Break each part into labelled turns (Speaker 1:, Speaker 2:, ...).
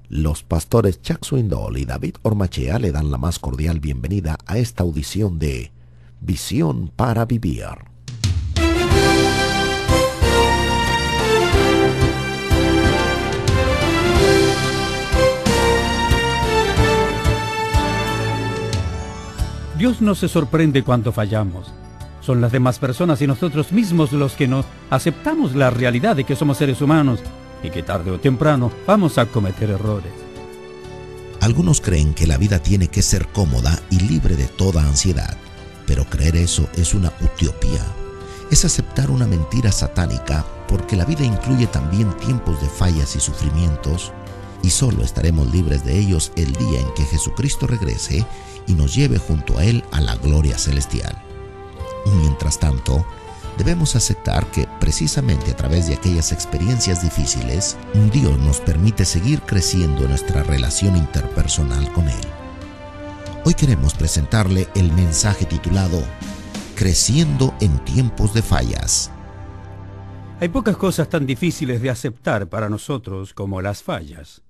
Speaker 1: Los pastores Chuck Swindoll y David Ormachea le dan la más cordial bienvenida a esta audición de Visión para Vivir.
Speaker 2: Dios no se sorprende cuando fallamos. Son las demás personas y nosotros mismos los que no aceptamos la realidad de que somos seres humanos y que tarde o temprano vamos a cometer errores.
Speaker 3: Algunos creen que la vida tiene que ser cómoda y libre de toda ansiedad, pero creer eso es una utopía. Es aceptar una mentira satánica, porque la vida incluye también tiempos de fallas y sufrimientos, y solo estaremos libres de ellos el día en que Jesucristo regrese y nos lleve junto a Él a la gloria celestial. Mientras tanto, debemos aceptar que precisamente a través de aquellas experiencias difíciles, Dios nos permite seguir creciendo en nuestra relación interpersonal con Él. Hoy queremos presentarle el mensaje titulado Creciendo en tiempos de fallas.
Speaker 2: Hay pocas cosas tan difíciles de aceptar para nosotros como las fallas.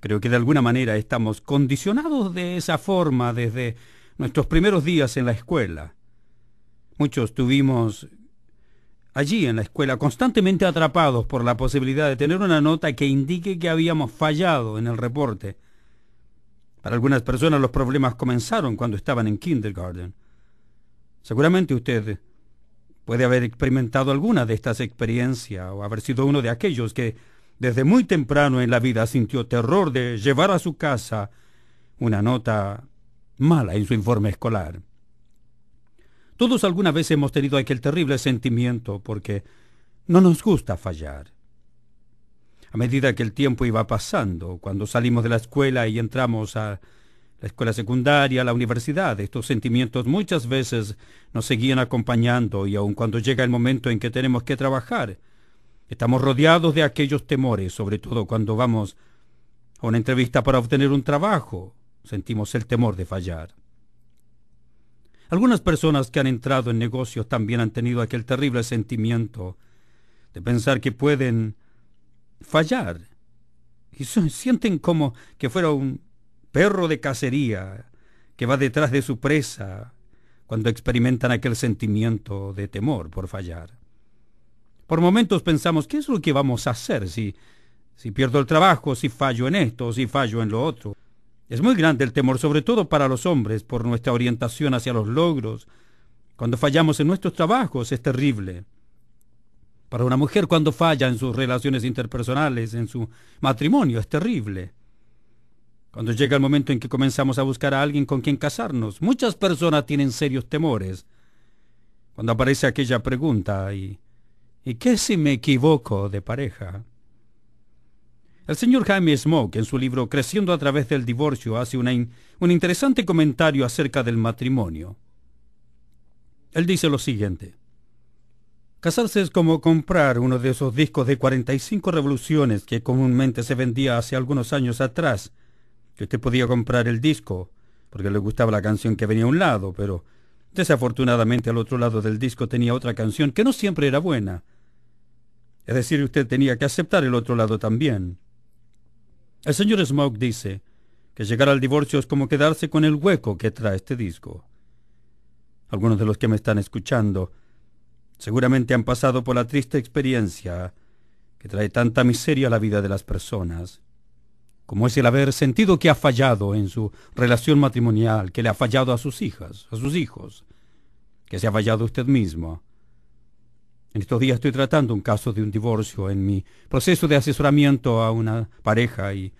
Speaker 2: Creo que de alguna manera estamos condicionados de esa forma desde nuestros primeros días en la escuela. Muchos tuvimos allí en la escuela constantemente atrapados por la posibilidad de tener una nota que indique que habíamos fallado en el reporte. Para algunas personas los problemas comenzaron cuando estaban en kindergarten. Seguramente usted puede haber experimentado alguna de estas experiencias o haber sido uno de aquellos que desde muy temprano en la vida sintió terror de llevar a su casa una nota mala en su informe escolar. Todos alguna vez hemos tenido aquel terrible sentimiento porque no nos gusta fallar. A medida que el tiempo iba pasando, cuando salimos de la escuela y entramos a la escuela secundaria, a la universidad, estos sentimientos muchas veces nos seguían acompañando y aun cuando llega el momento en que tenemos que trabajar, estamos rodeados de aquellos temores, sobre todo cuando vamos a una entrevista para obtener un trabajo, sentimos el temor de fallar. Algunas personas que han entrado en negocios también han tenido aquel terrible sentimiento de pensar que pueden fallar y sienten como que fuera un perro de cacería que va detrás de su presa cuando experimentan aquel sentimiento de temor por fallar. Por momentos pensamos, ¿qué es lo que vamos a hacer si pierdo el trabajo, si fallo en esto, si fallo en lo otro? Es muy grande el temor, sobre todo para los hombres, por nuestra orientación hacia los logros. Cuando fallamos en nuestros trabajos es terrible. Para una mujer cuando falla en sus relaciones interpersonales, en su matrimonio, es terrible. Cuando llega el momento en que comenzamos a buscar a alguien con quien casarnos, muchas personas tienen serios temores. Cuando aparece aquella pregunta, ¿y qué si me equivoco de pareja? El señor Jaime Smoke, en su libro Creciendo a través del divorcio, hace un interesante comentario acerca del matrimonio. Él dice lo siguiente: casarse es como comprar uno de esos discos de 45 revoluciones que comúnmente se vendía hace algunos años atrás, que usted podía comprar el disco porque le gustaba la canción que venía a un lado, pero desafortunadamente al otro lado del disco tenía otra canción que no siempre era buena. Es decir, usted tenía que aceptar el otro lado también. El señor Smoke dice que llegar al divorcio es como quedarse con el hueco que trae este disco. Algunos de los que me están escuchando seguramente han pasado por la triste experiencia que trae tanta miseria a la vida de las personas, como es el haber sentido que ha fallado en su relación matrimonial, que le ha fallado a sus hijas, a sus hijos, que se ha fallado usted mismo. En estos días estoy tratando un caso de un divorcio en mi proceso de asesoramiento a una pareja y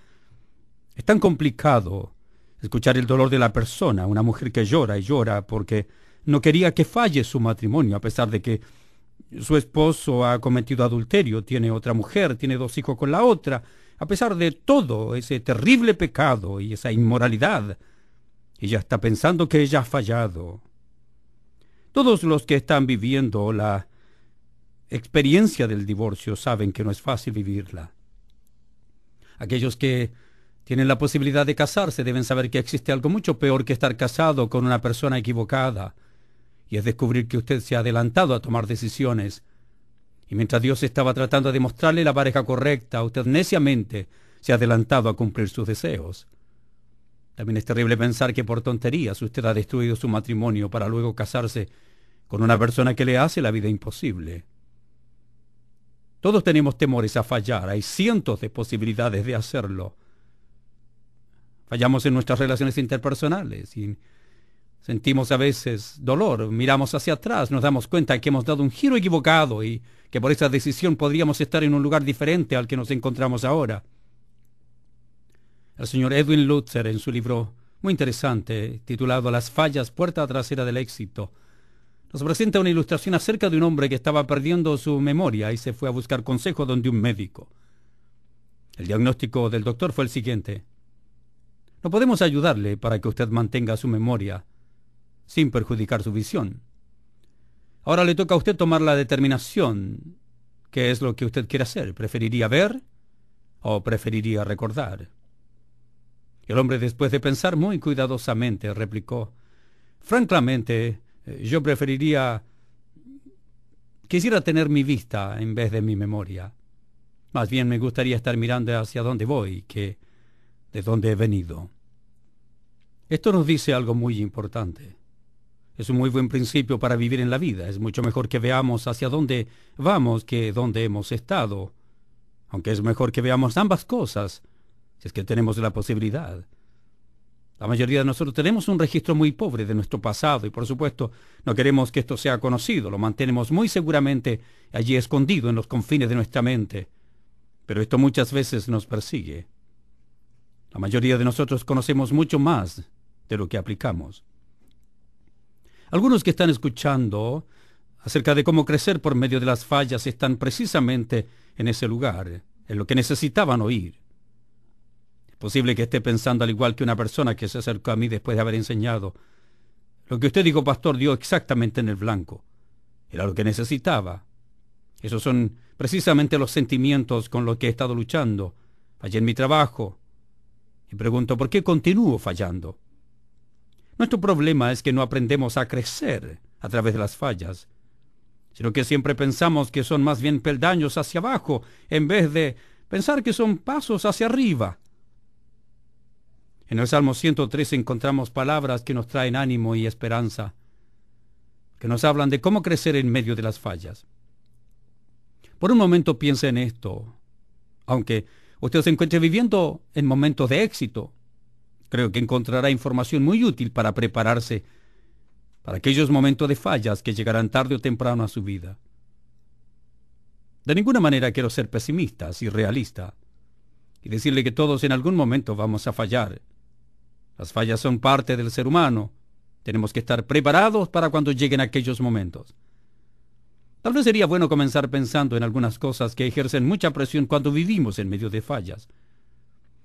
Speaker 2: es tan complicado escuchar el dolor de la persona, una mujer que llora y llora porque no quería que falle su matrimonio a pesar de que su esposo ha cometido adulterio, tiene otra mujer, tiene 2 hijos con la otra. A pesar de todo ese terrible pecado y esa inmoralidad, ella está pensando que ella ha fallado. Todos los que están viviendo la experiencia del divorcio saben que no es fácil vivirla. Aquellos que tienen la posibilidad de casarse deben saber que existe algo mucho peor que estar casado con una persona equivocada, y es descubrir que usted se ha adelantado a tomar decisiones, y mientras Dios estaba tratando de mostrarle la pareja correcta, usted neciamente se ha adelantado a cumplir sus deseos. También es terrible pensar que por tonterías usted ha destruido su matrimonio para luego casarse con una persona que le hace la vida imposible. Todos tenemos temores a fallar. Hay cientos de posibilidades de hacerlo. Fallamos en nuestras relaciones interpersonales y sentimos a veces dolor. Miramos hacia atrás, nos damos cuenta que hemos dado un giro equivocado y que por esa decisión podríamos estar en un lugar diferente al que nos encontramos ahora. El señor Edwin Lutzer, en su libro muy interesante, titulado Las fallas, puerta trasera del éxito, nos presenta una ilustración acerca de un hombre que estaba perdiendo su memoria y se fue a buscar consejo donde un médico. El diagnóstico del doctor fue el siguiente: no podemos ayudarle para que usted mantenga su memoria sin perjudicar su visión. Ahora le toca a usted tomar la determinación. ¿Qué es lo que usted quiere hacer? ¿Preferiría ver o preferiría recordar? El hombre, después de pensar muy cuidadosamente, replicó: francamente, yo quisiera tener mi vista en vez de mi memoria. Más bien me gustaría estar mirando hacia dónde voy que de dónde he venido. Esto nos dice algo muy importante. Es un muy buen principio para vivir en la vida. Es mucho mejor que veamos hacia dónde vamos que dónde hemos estado. Aunque es mejor que veamos ambas cosas, si es que tenemos la posibilidad. La mayoría de nosotros tenemos un registro muy pobre de nuestro pasado y, por supuesto, no queremos que esto sea conocido. Lo mantenemos muy seguramente allí escondido en los confines de nuestra mente. Pero esto muchas veces nos persigue. La mayoría de nosotros conocemos mucho más de lo que aplicamos. Algunos que están escuchando acerca de cómo crecer por medio de las fallas están precisamente en ese lugar, en lo que necesitaban oír. Es posible que esté pensando al igual que una persona que se acercó a mí después de haber enseñado: lo que usted dijo, pastor, dio exactamente en el blanco. Era lo que necesitaba. Esos son precisamente los sentimientos con los que he estado luchando. Fallé en mi trabajo. Y pregunto, ¿por qué continúo fallando? Nuestro problema es que no aprendemos a crecer a través de las fallas, sino que siempre pensamos que son más bien peldaños hacia abajo, en vez de pensar que son pasos hacia arriba. En el Salmo 103 encontramos palabras que nos traen ánimo y esperanza, que nos hablan de cómo crecer en medio de las fallas. Por un momento piense en esto. Aunque usted se encuentre viviendo en momentos de éxito, creo que encontrará información muy útil para prepararse para aquellos momentos de fallas que llegarán tarde o temprano a su vida. De ninguna manera quiero ser pesimista, y realista, y decirle que todos en algún momento vamos a fallar. Las fallas son parte del ser humano. Tenemos que estar preparados para cuando lleguen aquellos momentos. Tal vez sería bueno comenzar pensando en algunas cosas que ejercen mucha presión cuando vivimos en medio de fallas.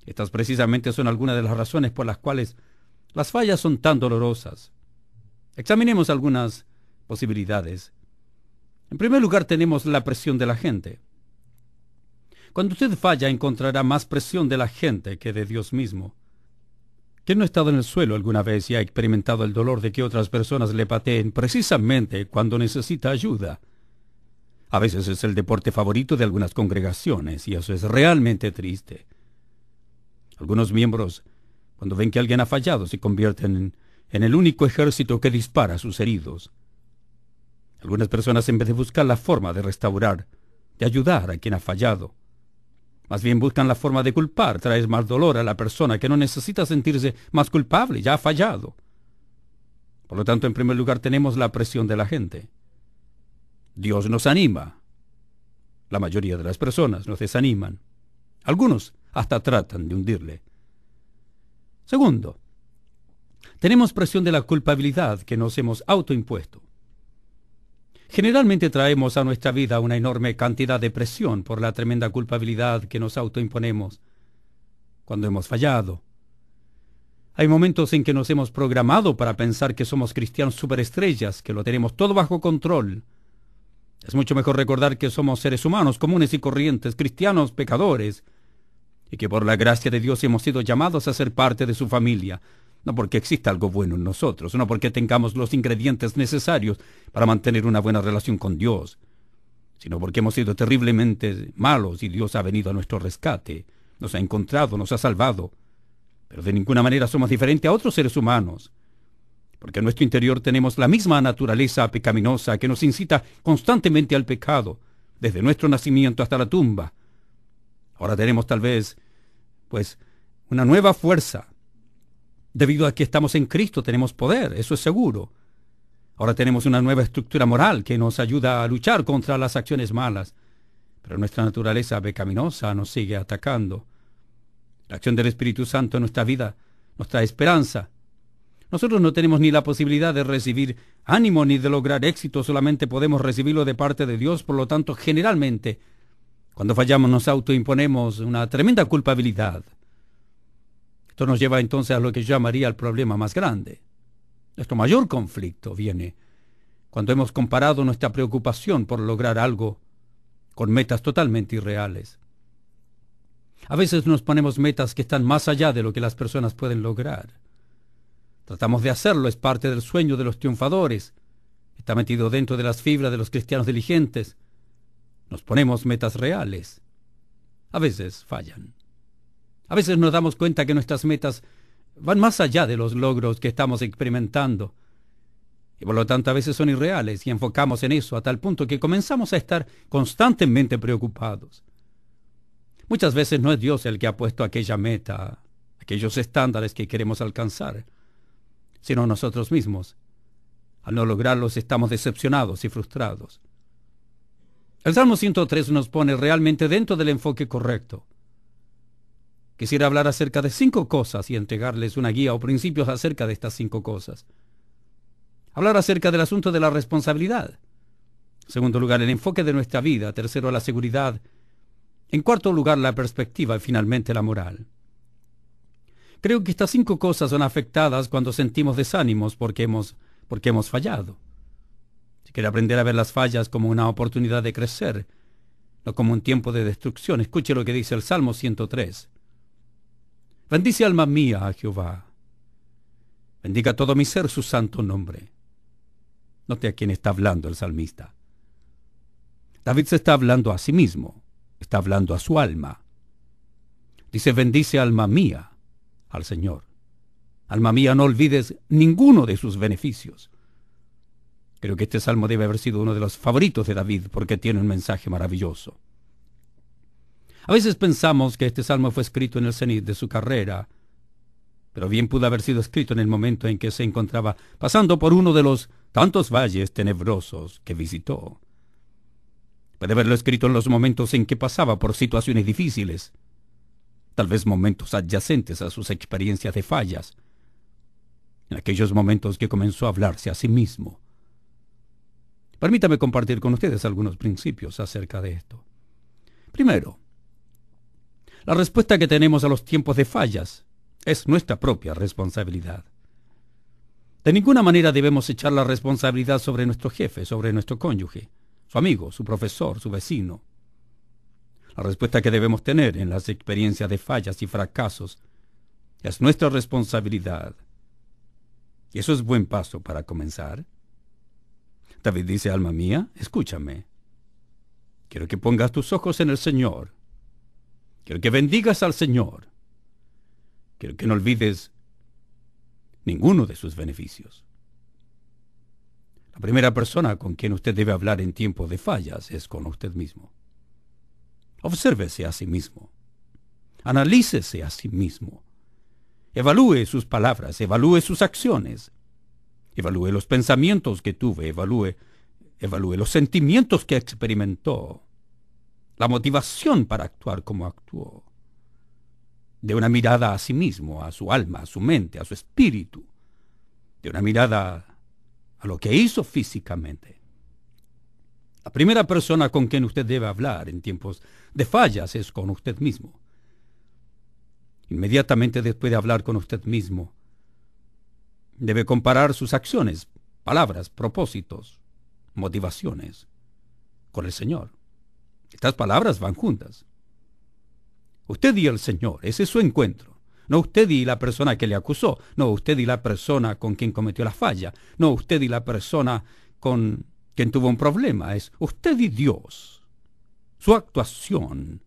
Speaker 2: Estas precisamente son algunas de las razones por las cuales las fallas son tan dolorosas. Examinemos algunas posibilidades. En primer lugar, tenemos la presión de la gente. Cuando usted falla, encontrará más presión de la gente que de Dios mismo. ¿Quién no ha estado en el suelo alguna vez y ha experimentado el dolor de que otras personas le pateen precisamente cuando necesita ayuda? A veces es el deporte favorito de algunas congregaciones y eso es realmente triste. Algunos miembros, cuando ven que alguien ha fallado, se convierten en el único ejército que dispara a sus heridos. Algunas personas, en vez de buscar la forma de restaurar, de ayudar a quien ha fallado, más bien buscan la forma de culpar, traer más dolor a la persona que no necesita sentirse más culpable, ya ha fallado. Por lo tanto, en primer lugar, tenemos la presión de la gente. Dios nos anima. La mayoría de las personas nos desaniman. Algunos hasta tratan de hundirle. Segundo, tenemos presión de la culpabilidad que nos hemos autoimpuesto. Generalmente traemos a nuestra vida una enorme cantidad de presión por la tremenda culpabilidad que nos autoimponemos cuando hemos fallado. Hay momentos en que nos hemos programado para pensar que somos cristianos superestrellas, que lo tenemos todo bajo control. Es mucho mejor recordar que somos seres humanos comunes y corrientes, cristianos pecadores, y que por la gracia de Dios hemos sido llamados a ser parte de su familia. No porque exista algo bueno en nosotros, no porque tengamos los ingredientes necesarios para mantener una buena relación con Dios, sino porque hemos sido terriblemente malos y Dios ha venido a nuestro rescate. nos ha encontrado, nos ha salvado, pero de ninguna manera somos diferentes a otros seres humanos, porque en nuestro interior tenemos la misma naturaleza pecaminosa que nos incita constantemente al pecado, desde nuestro nacimiento hasta la tumba. Ahora tenemos tal vez, una nueva fuerza. Debido a que estamos en Cristo tenemos poder, eso es seguro. Ahora tenemos una nueva estructura moral que nos ayuda a luchar contra las acciones malas, pero nuestra naturaleza pecaminosa nos sigue atacando. La acción del Espíritu Santo en nuestra vida nos trae esperanza. Nosotros no tenemos ni la posibilidad de recibir ánimo ni de lograr éxito, solamente podemos recibirlo de parte de Dios. Por lo tanto, generalmente, cuando fallamos nos autoimponemos una tremenda culpabilidad. Esto nos lleva entonces a lo que yo llamaría el problema más grande. Nuestro mayor conflicto viene cuando hemos comparado nuestra preocupación por lograr algo con metas totalmente irreales. A veces nos ponemos metas que están más allá de lo que las personas pueden lograr. Tratamos de hacerlo, es parte del sueño de los triunfadores. Está metido dentro de las fibras de los cristianos diligentes. Nos ponemos metas reales. A veces fallan. A veces nos damos cuenta que nuestras metas van más allá de los logros que estamos experimentando. Y por lo tanto a veces son irreales y enfocamos en eso a tal punto que comenzamos a estar constantemente preocupados. Muchas veces no es Dios el que ha puesto aquella meta, aquellos estándares que queremos alcanzar, sino nosotros mismos. Al no lograrlos estamos decepcionados y frustrados. El Salmo 103 nos pone realmente dentro del enfoque correcto. Quisiera hablar acerca de 5 cosas y entregarles una guía o principios acerca de estas 5 cosas. Hablar acerca del asunto de la responsabilidad. En segundo lugar, el enfoque de nuestra vida. Tercero, la seguridad. En cuarto lugar, la perspectiva y finalmente la moral. Creo que estas 5 cosas son afectadas cuando sentimos desánimos porque hemos fallado. Si quiere aprender a ver las fallas como una oportunidad de crecer, no como un tiempo de destrucción, escuche lo que dice el Salmo 103. Bendice alma mía a Jehová. Bendiga todo mi ser su santo nombre. Note a quién está hablando el salmista. David se está hablando a sí mismo. Está hablando a su alma. Dice, bendice alma mía al Señor. Alma mía, no olvides ninguno de sus beneficios. Creo que este salmo debe haber sido uno de los favoritos de David porque tiene un mensaje maravilloso. A veces pensamos que este salmo fue escrito en el cenit de su carrera, pero bien pudo haber sido escrito en el momento en que se encontraba pasando por uno de los tantos valles tenebrosos que visitó. Puede haberlo escrito en los momentos en que pasaba por situaciones difíciles, tal vez momentos adyacentes a sus experiencias de fallas, en aquellos momentos que comenzó a hablarse a sí mismo. Permítame compartir con ustedes algunos principios acerca de esto. Primero, la respuesta que tenemos a los tiempos de fallas es nuestra propia responsabilidad. De ninguna manera debemos echar la responsabilidad sobre nuestro jefe, sobre nuestro cónyuge, su amigo, su profesor, su vecino. La respuesta que debemos tener en las experiencias de fallas y fracasos es nuestra responsabilidad. Y eso es buen paso para comenzar. David dice, alma mía, escúchame. Quiero que pongas tus ojos en el Señor. Quiero que bendigas al Señor. Quiero que no olvides ninguno de sus beneficios. La primera persona con quien usted debe hablar en tiempos de fallas es con usted mismo. Obsérvese a sí mismo. Analícese a sí mismo. Evalúe sus palabras, evalúe sus acciones. Evalúe los pensamientos que tuve, evalúe los sentimientos que experimentó, la motivación para actuar como actuó. De una mirada a sí mismo, a su alma, a su mente, a su espíritu. De una mirada a lo que hizo físicamente. La primera persona con quien usted debe hablar en tiempos de fallas es con usted mismo. Inmediatamente después de hablar con usted mismo, debe comparar sus acciones, palabras, propósitos, motivaciones con el Señor. Estas palabras van juntas. Usted y el Señor, ese es su encuentro. No usted y la persona que le acusó, no usted y la persona con quien cometió la falla, no usted y la persona con quien tuvo un problema, es usted y Dios, su actuación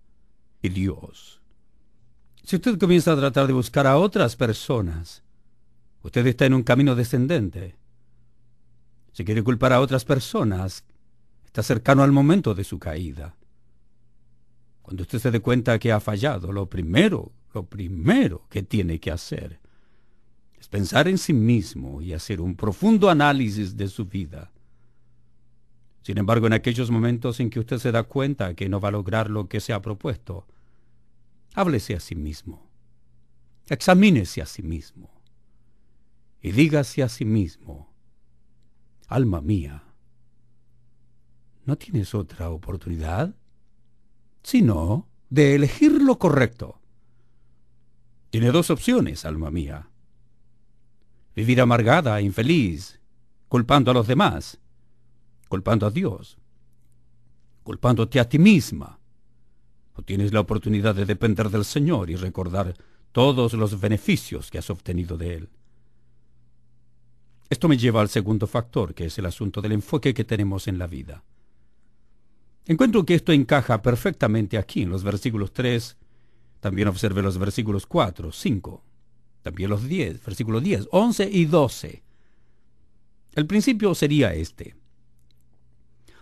Speaker 2: y Dios. Si usted comienza a tratar de buscar a otras personas, usted está en un camino descendente. Si quiere culpar a otras personas, está cercano al momento de su caída. Cuando usted se dé cuenta que ha fallado, lo primero que tiene que hacer es pensar en sí mismo y hacer un profundo análisis de su vida. Sin embargo, en aquellos momentos en que usted se da cuenta que no va a lograr lo que se ha propuesto, háblese a sí mismo, examínese a sí mismo y dígase a sí mismo: alma mía, ¿no tienes otra oportunidad? Sino de elegir lo correcto. Tiene dos opciones, alma mía: vivir amargada e infeliz, culpando a los demás, culpando a Dios, culpándote a ti misma. O tienes la oportunidad de depender del Señor y recordar todos los beneficios que has obtenido de Él. Esto me lleva al segundo factor, que es el asunto del enfoque que tenemos en la vida. Encuentro que esto encaja perfectamente aquí en los versículos 3, también observe los versículos 4, 5, también los 10, versículos 10, 11 y 12. El principio sería este: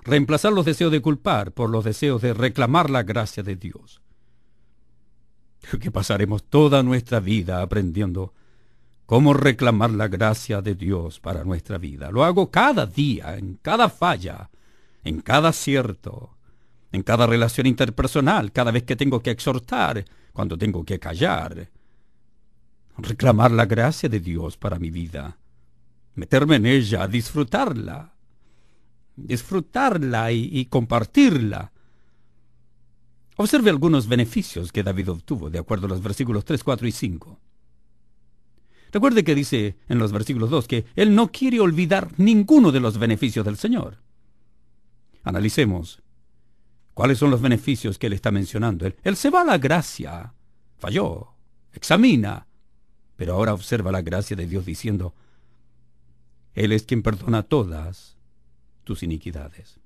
Speaker 2: reemplazar los deseos de culpar por los deseos de reclamar la gracia de Dios. Creo que pasaremos toda nuestra vida aprendiendo cómo reclamar la gracia de Dios para nuestra vida. Lo hago cada día, en cada falla, en cada acierto, en cada relación interpersonal, cada vez que tengo que exhortar, cuando tengo que callar. Reclamar la gracia de Dios para mi vida, meterme en ella, disfrutarla y compartirla. Observe algunos beneficios que David obtuvo, de acuerdo a los versículos 3, 4 y 5. Recuerde que dice en los versículos 2 que él no quiere olvidar ninguno de los beneficios del Señor. Analicemos cuáles son los beneficios que él está mencionando. Él se va a la gracia, falló, examina, pero ahora observa la gracia de Dios diciendo: Él es quien perdona todas tus iniquidades.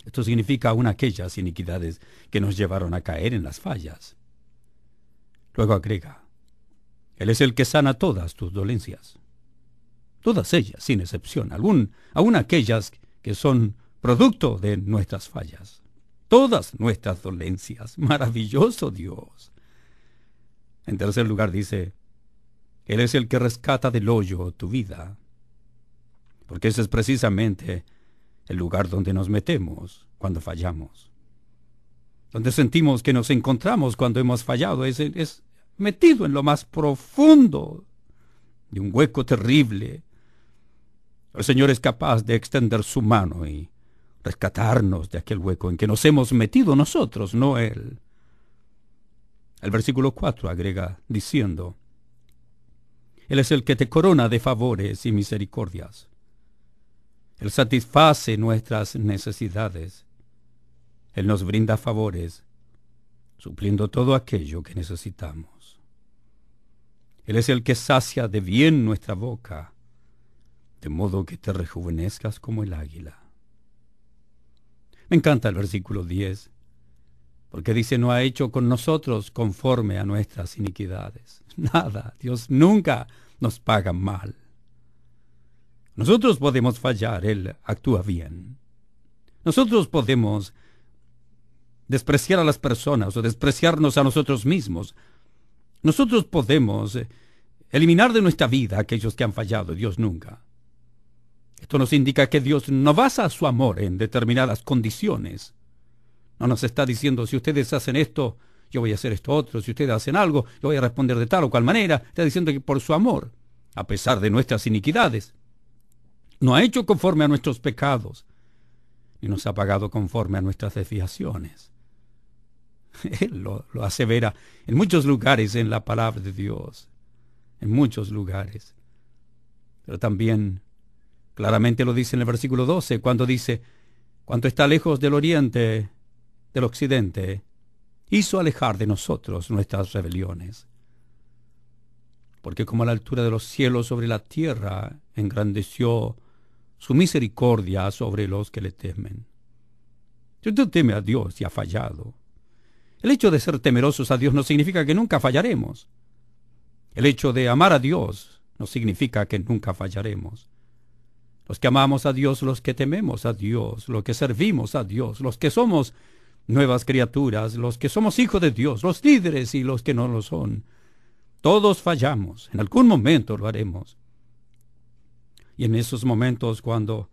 Speaker 2: Esto significa aún aquellas iniquidades que nos llevaron a caer en las fallas. Luego agrega: Él es el que sana todas tus dolencias. Todas ellas, sin excepción, aún aquellas que son producto de nuestras fallas. Todas nuestras dolencias. Maravilloso Dios. En tercer lugar dice: Él es el que rescata del hoyo tu vida. Porque ese es precisamente el lugar donde nos metemos cuando fallamos. Donde sentimos que nos encontramos cuando hemos fallado. Es metido en lo más profundo de un hueco terrible. El Señor es capaz de extender su mano y rescatarnos de aquel hueco en que nos hemos metido nosotros, no Él. El versículo 4 agrega diciendo: Él es el que te corona de favores y misericordias. Él satisface nuestras necesidades. Él nos brinda favores, supliendo todo aquello que necesitamos. Él es el que sacia de bien nuestra boca, de modo que te rejuvenezcas como el águila. Me encanta el versículo 10, porque dice: no ha hecho con nosotros conforme a nuestras iniquidades. Nada, Dios nunca nos paga mal. Nosotros podemos fallar, Él actúa bien. Nosotros podemos despreciar a las personas o despreciarnos a nosotros mismos. Nosotros podemos eliminar de nuestra vida a aquellos que han fallado, Dios nunca. Esto nos indica que Dios no basa su amor en determinadas condiciones. No nos está diciendo: si ustedes hacen esto, yo voy a hacer esto otro. Si ustedes hacen algo, yo voy a responder de tal o cual manera. Está diciendo que por su amor, a pesar de nuestras iniquidades, no ha hecho conforme a nuestros pecados, ni nos ha pagado conforme a nuestras desviaciones. Él lo asevera en muchos lugares en la palabra de Dios, en muchos lugares. Pero también claramente lo dice en el versículo 12, cuando dice: cuanto está lejos del oriente, del occidente, hizo alejar de nosotros nuestras rebeliones. Porque como a la altura de los cielos sobre la tierra, engrandeció su misericordia sobre los que le temen. Si usted teme a Dios y ha fallado, El hecho de ser temerosos a Dios no significa que nunca fallaremos. El hecho de amar a Dios no significa que nunca fallaremos. Los que amamos a Dios, los que tememos a Dios, los que servimos a Dios, los que somos nuevas criaturas, los que somos hijos de Dios, los líderes y los que no lo son, todos fallamos. En algún momento lo haremos. Y en esos momentos, cuando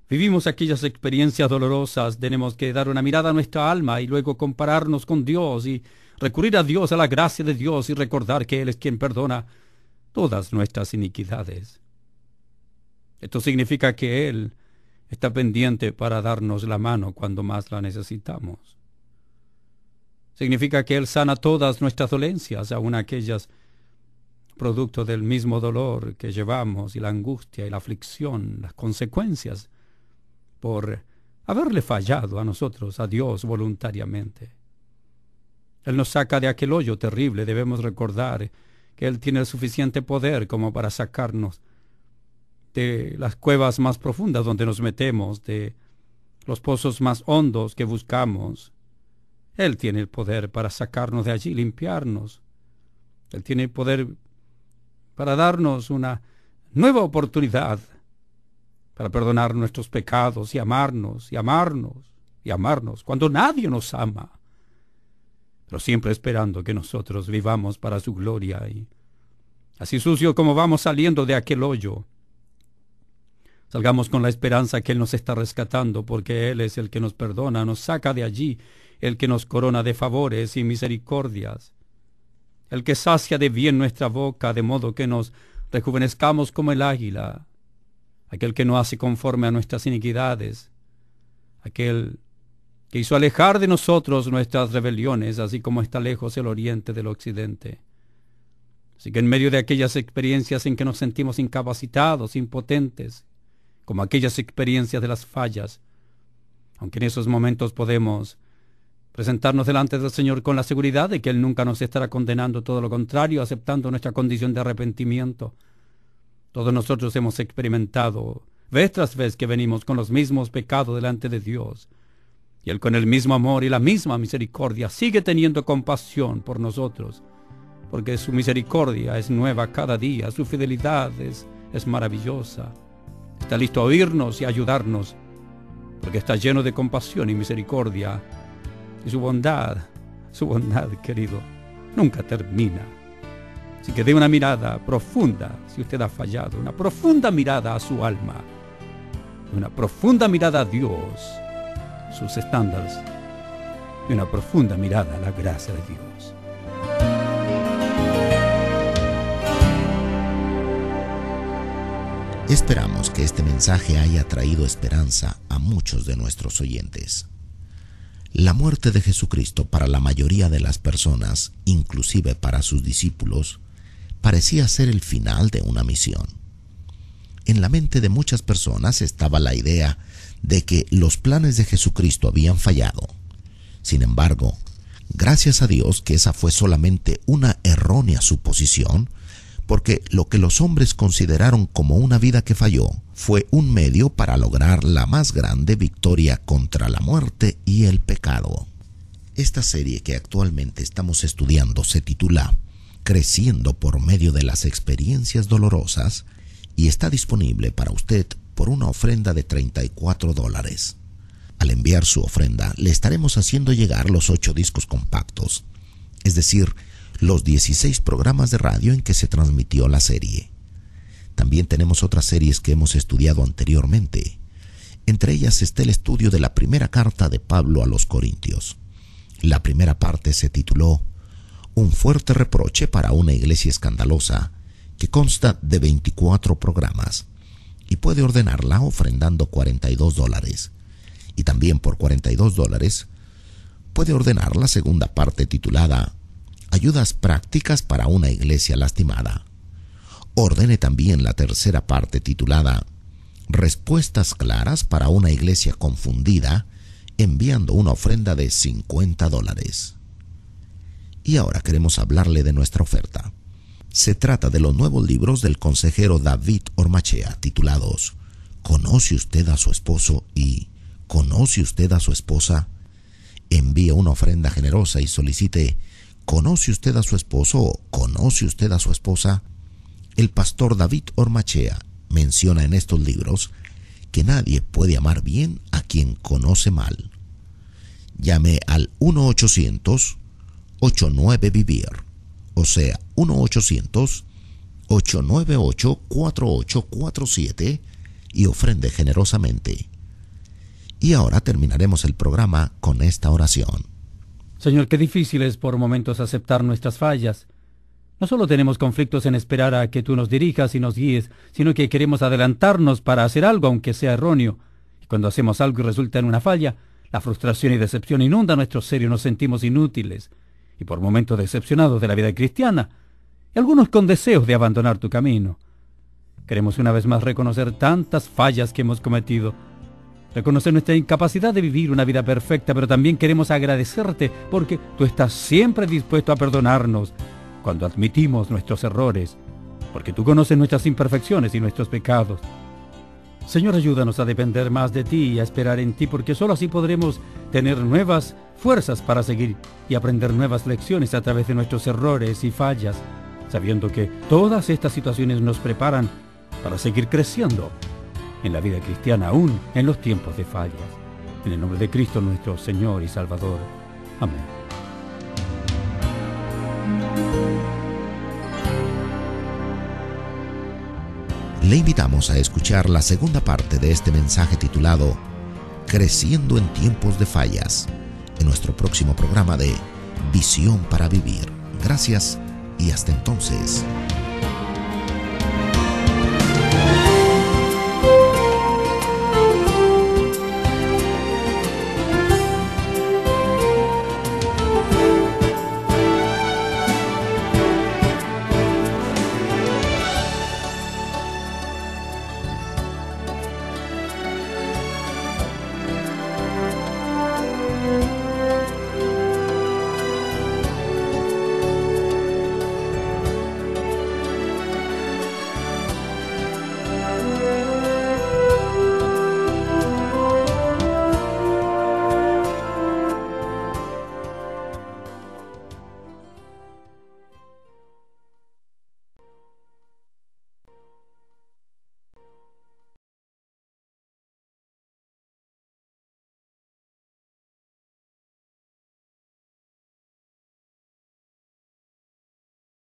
Speaker 2: vivimos aquellas experiencias dolorosas, tenemos que dar una mirada a nuestra alma y luego compararnos con Dios y recurrir a Dios, a la gracia de Dios, y recordar que Él es quien perdona todas nuestras iniquidades. Esto significa que Él está pendiente para darnos la mano cuando más la necesitamos. Significa que Él sana todas nuestras dolencias, aun aquellas producto del mismo dolor que llevamos, y la angustia y la aflicción, las consecuencias por haberle fallado a nosotros, a Dios, voluntariamente. Él nos saca de aquel hoyo terrible. Debemos recordar que Él tiene el suficiente poder como para sacarnos de las cuevas más profundas donde nos metemos, de los pozos más hondos que buscamos. Él tiene el poder para sacarnos de allí, limpiarnos. Él tiene el poder para darnos una nueva oportunidad, para perdonar nuestros pecados y amarnos, y amarnos, y amarnos, cuando nadie nos ama, pero siempre esperando que nosotros vivamos para su gloria. Y así sucio como vamos saliendo de aquel hoyo, salgamos con la esperanza que Él nos está rescatando, porque Él es el que nos perdona, nos saca de allí, el que nos corona de favores y misericordias, el que sacia de bien nuestra boca, de modo que nos rejuvenezcamos como el águila, aquel que no hace conforme a nuestras iniquidades, aquel que hizo alejar de nosotros nuestras rebeliones, así como está lejos el oriente del occidente. Así que en medio de aquellas experiencias en que nos sentimos incapacitados, impotentes, como aquellas experiencias de las fallas, aunque en esos momentos podemos presentarnos delante del Señor con la seguridad de que Él nunca nos estará condenando, todo lo contrario, aceptando nuestra condición de arrepentimiento. Todos nosotros hemos experimentado vez tras vez que venimos con los mismos pecados delante de Dios, y Él con el mismo amor y la misma misericordia sigue teniendo compasión por nosotros, porque su misericordia es nueva cada día, su fidelidad es maravillosa. Está listo a oírnos y a ayudarnos, porque está lleno de compasión y misericordia, y su bondad, querido, nunca termina. Así que dé una mirada profunda, si usted ha fallado, una profunda mirada a su alma, una profunda mirada a Dios, sus estándares, y una profunda mirada a la gracia de Dios.
Speaker 3: Esperamos que este mensaje haya traído esperanza a muchos de nuestros oyentes. La muerte de Jesucristo para la mayoría de las personas, inclusive para sus discípulos, parecía ser el final de una misión. En la mente de muchas personas estaba la idea de que los planes de Jesucristo habían fallado. Sin embargo, gracias a Dios que esa fue solamente una errónea suposición, porque lo que los hombres consideraron como una vida que falló fue un medio para lograr la más grande victoria contra la muerte y el pecado. Esta serie que actualmente estamos estudiando se titula Creciendo por medio de las experiencias dolorosas y está disponible para usted por una ofrenda de $34. Al enviar su ofrenda, le estaremos haciendo llegar los 8 discos compactos, es decir, los 16 programas de radio en que se transmitió la serie. También tenemos otras series que hemos estudiado anteriormente. Entre ellas está el estudio de la primera carta de Pablo a los Corintios. La primera parte se tituló Un fuerte reproche para una iglesia escandalosa, que consta de 24 programas, y puede ordenarla ofrendando $42. Y también por $42 puede ordenar la segunda parte titulada Ayudas prácticas para una iglesia lastimada. Ordene también la tercera parte titulada Respuestas claras para una iglesia confundida, enviando una ofrenda de $50. Y ahora queremos hablarle de nuestra oferta. Se trata de los nuevos libros del consejero David Ormachea, titulados ¿Conoce usted a su esposo? Y ¿Conoce usted a su esposa? envíe una ofrenda generosa y solicite ¿conoce usted a su esposo o conoce usted a su esposa? El pastor David Ormachea menciona en estos libros que nadie puede amar bien a quien conoce mal. Llame al 1-800-89-VIVIR, o sea, 1-800-898-4847 y ofrende generosamente. Y ahora terminaremos el programa con esta oración.
Speaker 2: Señor, qué difícil es por momentos aceptar nuestras fallas. No solo tenemos conflictos en esperar a que tú nos dirijas y nos guíes, sino que queremos adelantarnos para hacer algo aunque sea erróneo. Y cuando hacemos algo y resulta en una falla, la frustración y decepción inunda nuestro ser y nos sentimos inútiles. Y por momentos decepcionados de la vida cristiana, y algunos con deseos de abandonar tu camino. Queremos una vez más reconocer tantas fallas que hemos cometido, reconocer nuestra incapacidad de vivir una vida perfecta, pero también queremos agradecerte porque tú estás siempre dispuesto a perdonarnos cuando admitimos nuestros errores, porque tú conoces nuestras imperfecciones y nuestros pecados. Señor, ayúdanos a depender más de ti y a esperar en ti, porque solo así podremos tener nuevas fuerzas para seguir y aprender nuevas lecciones a través de nuestros errores y fallas, sabiendo que todas estas situaciones nos preparan para seguir creciendo en la vida cristiana, aún en los tiempos de fallas. En el nombre de Cristo nuestro Señor y Salvador. Amén.
Speaker 3: Le invitamos a escuchar la segunda parte de este mensaje titulado Creciendo en tiempos de fallas, en nuestro próximo programa de Visión para Vivir. Gracias y hasta entonces.